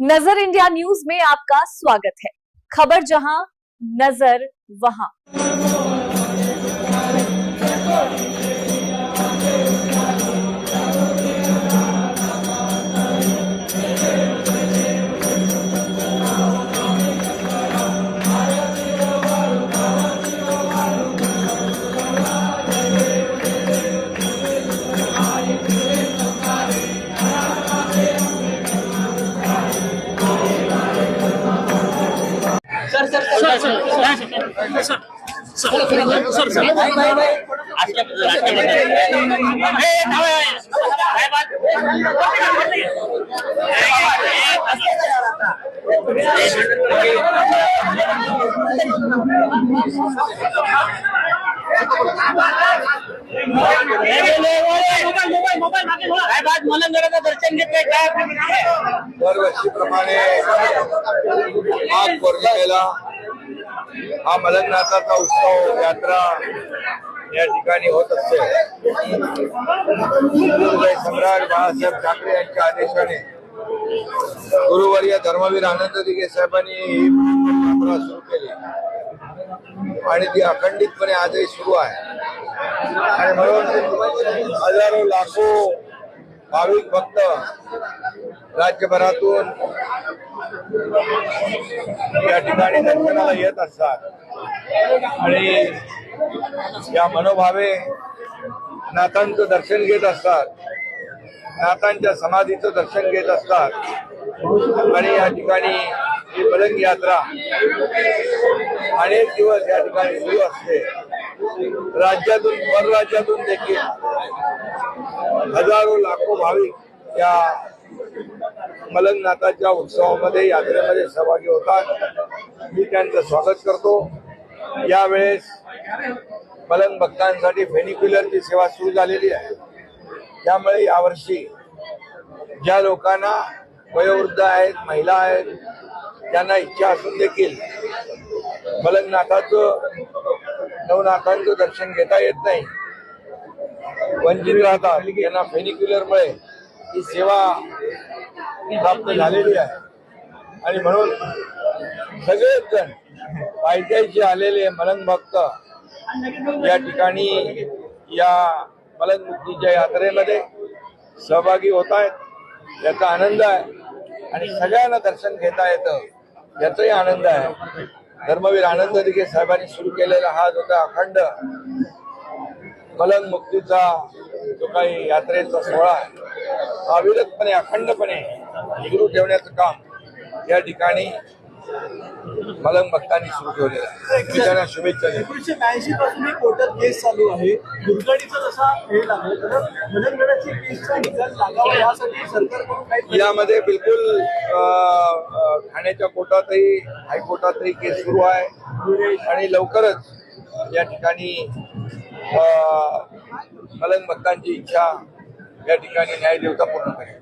नजर India news में आपका स्वागत है। खबर जहां, नजर वहां। दरवर्षीप्रमाणे माघ पौर्णिमेला हा मलंगनाथाचा उत्सव यात्रा या ठिकाणी होत असते। सम्राट बाळासाहेब ठाकरे यांच्या आदेशाने गुरुवर्य धर्मवीर आनंद दिघे साहेबांनी ही यात्रा सुरू केली आणि ती अखंडितपणे आजही सुरू आहे। आणि म्हणून हजारो लाखो भाविक भक्त राज्यभरातून या ठिकाणी दर्शनाला येत असतात आणि या मनोभावे नाथांचं दर्शन घेत असतात, नाथांच्या समाधीचं दर्शन घेत असतात। आणि या ठिकाणी ही मलंग यात्रा अनेक दिवस या ठिकाणी सुरू असते। राज्यातून परराज्यातून देखील हजारो लाखो भाविक या मलंगनाथाच्या उत्सवामध्ये यात्रेमध्ये सहभागी होतात। मी त्यांचं स्वागत करतो। यावेळेस मलंग भक्तांसाठी फेनिक्युलरची सेवा सुरू झालेली आहे, त्यामुळे यावर्षी ज्या लोकांना वयोवृद्ध आहेत, महिला आहेत, त्यांना इच्छा असून देखील मलंगनाथाचं नवनाथांचं दर्शन घेता येत नाही, वंचित राहतात, त्यांना फेनिक्युलरमुळे ही सेवा प्राप्त झालेली आहे। आणि म्हणून सगळेच जण पायथ्याशी आलेले मलंग भक्त या ठिकाणी या मलंग मुक्तीच्या यात्रेमध्ये सहभागी होत आहेत। याचा आनंद आहे आणि सगळ्यांना दर्शन घेता येतं याचाही आनंद आहे। धर्मवीर आनंद दिघे साहेबांनी सुरू केलेला हा जो काही अखंड मलंग मुक्तीचा जो काही यात्रेचा सोहळा आहे, अविरतपणे अखंडपणे सुरू ठेवण्याचं काम या ठिकाणी मलंग भक्तांनी सुरू ठेवलेलं आहे। मी त्यांना शुभेच्छा देतो। 1982 पासून कोर्टात केस चालू आहे। दुर्घटनेचा जसा हे लागला तर मलंगगडाची केसचा निकाल लागावा यासाठी सरकारकडून काही यामध्ये बिलकुल ठाण्याच्या कोर्टातही हायकोर्टातही केस सुरू आहे आणि लवकरच या ठिकाणी मलंग भक्तांची इच्छा या ठिकाणी न्यायदेवता पूर्ण करेल।